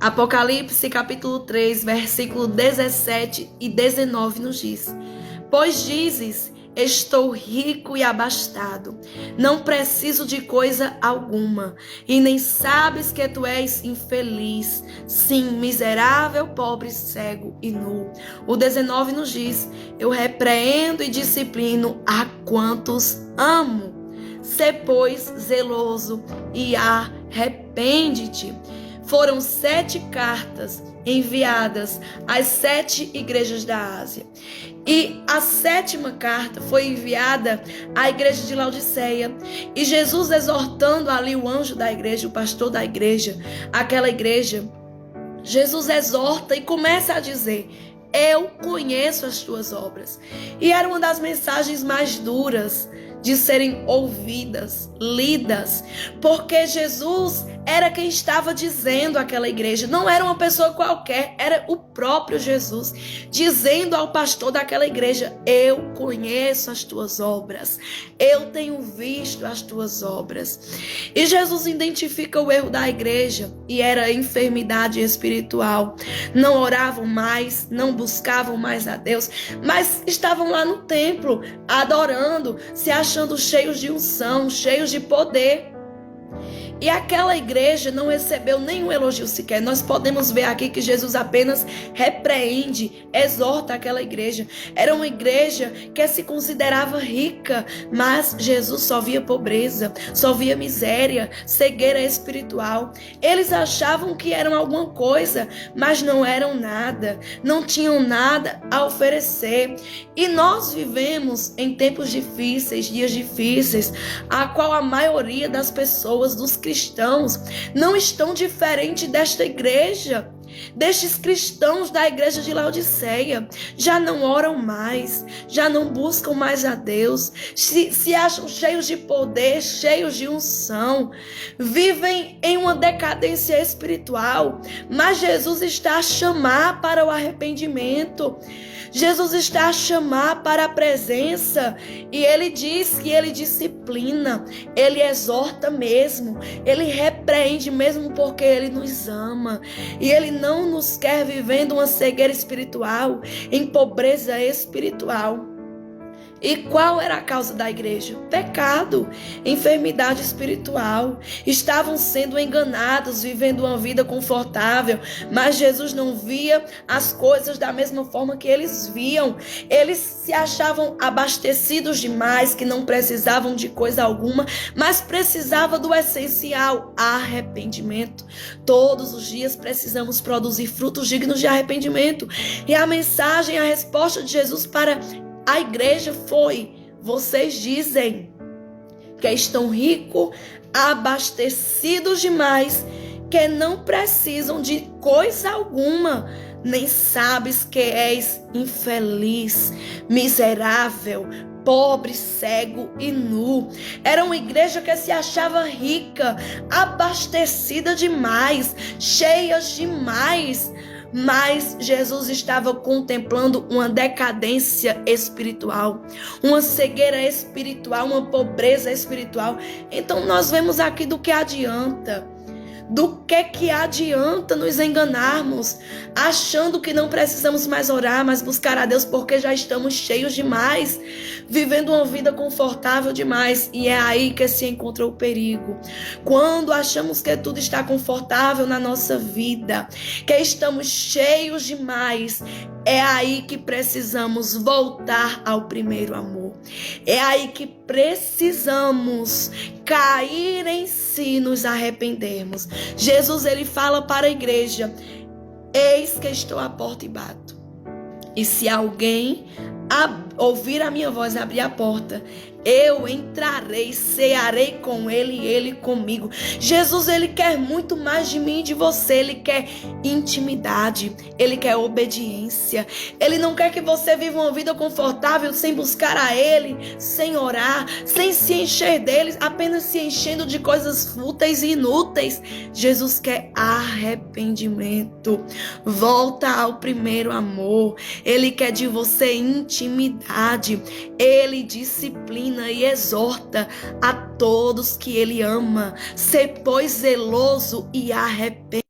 Apocalipse capítulo 3, versículo 17 e 19 nos diz: Pois dizes, estou rico e abastado, não preciso de coisa alguma, e nem sabes que tu és infeliz, sim, miserável, pobre, cego e nu. O 19 nos diz: eu repreendo e disciplino a quantos amo. Sê, pois, zeloso e arrepende-te. Foram 7 cartas enviadas às 7 igrejas da Ásia. E a 7ª carta foi enviada à igreja de Laodiceia. E Jesus, exortando ali o anjo da igreja, o pastor da igreja, aquela igreja, Jesus exorta e começa a dizer: eu conheço as tuas obras. E era uma das mensagens mais duras de serem ouvidas, lidas, porque Jesus era quem estava dizendo àquela igreja. Não era uma pessoa qualquer, era o próprio Jesus dizendo ao pastor daquela igreja: eu conheço as tuas obras, eu tenho visto as tuas obras. E Jesus identifica o erro da igreja, e era a enfermidade espiritual. Não oravam mais, não buscavam mais a Deus, mas estavam lá no templo adorando, se achando cheios de unção, cheios de poder. E aquela igreja não recebeu nenhum elogio sequer. Nós podemos ver aqui que Jesus apenas repreende, exorta aquela igreja. Era uma igreja que se considerava rica, mas Jesus só via pobreza, só via miséria, cegueira espiritual. Eles achavam que eram alguma coisa, mas não eram nada, não tinham nada a oferecer. E nós vivemos em tempos difíceis, dias difíceis, a qual a maioria das pessoas, dos cristãos, não estão diferente desta igreja, destes cristãos da igreja de Laodiceia. Já não oram mais, já não buscam mais a Deus, se acham cheios de poder, cheios de unção, vivem em uma decadência espiritual. Mas Jesus está a chamar para o arrependimento. Jesus está a chamar para a presença, e ele diz que ele disciplina, ele exorta mesmo, ele repreende mesmo, porque ele nos ama e ele não nos quer vivendo uma cegueira espiritual, em pobreza espiritual. E qual era a causa da igreja? Pecado, enfermidade espiritual. Estavam sendo enganados, vivendo uma vida confortável, mas Jesus não via as coisas da mesma forma que eles viam. Eles se achavam abastecidos demais, que não precisavam de coisa alguma, mas precisavam do essencial: arrependimento. Todos os dias precisamos produzir frutos dignos de arrependimento. E a mensagem, a resposta de Jesus para a igreja foi: vocês dizem que estão ricos, abastecidos demais, que não precisam de coisa alguma, nem sabes que és infeliz, miserável, pobre, cego e nu. Era uma igreja que se achava rica, abastecida demais, cheias demais. Mas Jesus estava contemplando uma decadência espiritual, uma cegueira espiritual, uma pobreza espiritual. Então nós vemos aqui do que adianta. Do que adianta nos enganarmos, achando que não precisamos mais orar, mas buscar a Deus, porque já estamos cheios demais, vivendo uma vida confortável demais. E é aí que se encontra o perigo. Quando achamos que tudo está confortável na nossa vida, que estamos cheios demais, é aí que precisamos voltar ao primeiro amor. É aí que precisamos cair em si, nos arrependermos. Jesus, ele fala para a igreja: eis que estou à porta e bato. E se alguém ouvir a minha voz, abrir a porta, eu entrarei, cearei com ele e ele comigo. Jesus, ele quer muito mais de mim e de você. Ele quer intimidade, ele quer obediência. Ele não quer que você viva uma vida confortável sem buscar a ele, sem orar, sem se encher dele, apenas se enchendo de coisas fúteis e inúteis. Jesus quer arrependimento. Volta ao primeiro amor. Ele quer de você intimidade. Ele disciplina e exorta a todos que ele ama. Sê, pois, zeloso e arrepende.